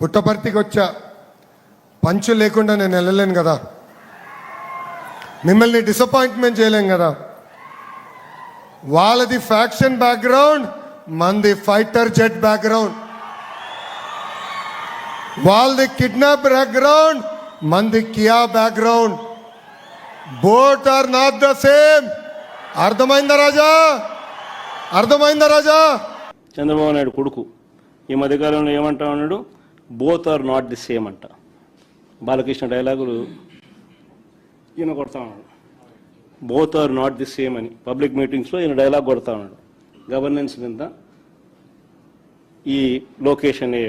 పుట్టపర్తికి వచ్చా, పంచు లేకుండా నేను వెళ్ళలేను కదా, మిమ్మల్ని డిసప్పాయింట్మెంట్ చేయలేం కదా. వాళ్ళది ఫ్యాక్షన్ బ్యాక్గ్రౌండ్, మంది ఫైటర్ జెట్ బ్యాక్గ్రౌండ్. వాళ్ళది కిడ్నాప్ బ్యాక్గ్రౌండ్, మంది Kia background. Both are not the same. అర్థమైందా రాజా? అర్థమైందా రాజా? చంద్రబాబు నాయుడు కొడుకు ఈ మధ్యకాలంలో ఏమంటా ఉన్నాడు, both are not the same అంట. బాలకృష్ణ డైలాగులు ఈయన కొడతా ఉన్నాడు, both are not the same అని. పబ్లిక్ మీటింగ్స్లో ఈయన డైలాగ్ కొడతా ఉన్నాడు గవర్నెన్స్ మీద. ఈ లోకేష్ అనే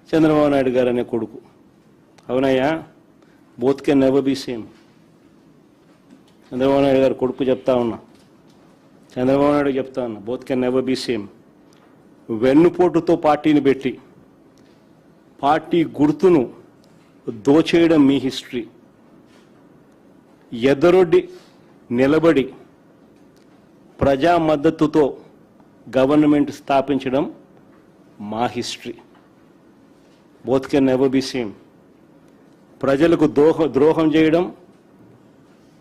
చంద్రబాబు నాయుడు గారు అనే కొడుకు, అవునయ్యా, both can never be same. Chandrababu Naidu garu కొడుకు చెప్తా ఉన్నా, చంద్రబాబు నాయుడు చెప్తా ఉన్నా, both can never be same. వెన్నుపోటుతో పార్టీని పెట్టి పార్టీ గుర్తును దోచేయడం మీ హిస్టరీ. ఎదరొడ్డి నిలబడి ప్రజా మద్దతుతో గవర్నమెంట్ స్థాపించడం మా history. Both can never be same. ప్రజలకు ద్రోహం చేయడం,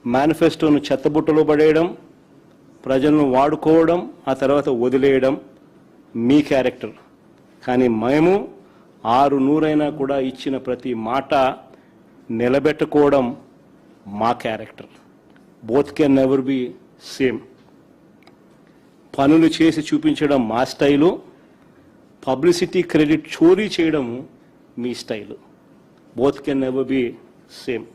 మేనిఫెస్టోను చెత్తబుట్టలో పడేయడం, ప్రజలను వాడుకోవడం, ఆ తర్వాత వదిలేయడం మీ క్యారెక్టర్. కానీ మేము 600 కూడా ఇచ్చిన ప్రతి మాట నిలబెట్టుకోవడం మా character. Both can never be same. పనులు చేసి చూపించడం మా స్టైలు, పబ్లిసిటీ క్రెడిట్ చోరీ చేయడం మీ style. Both can never be same.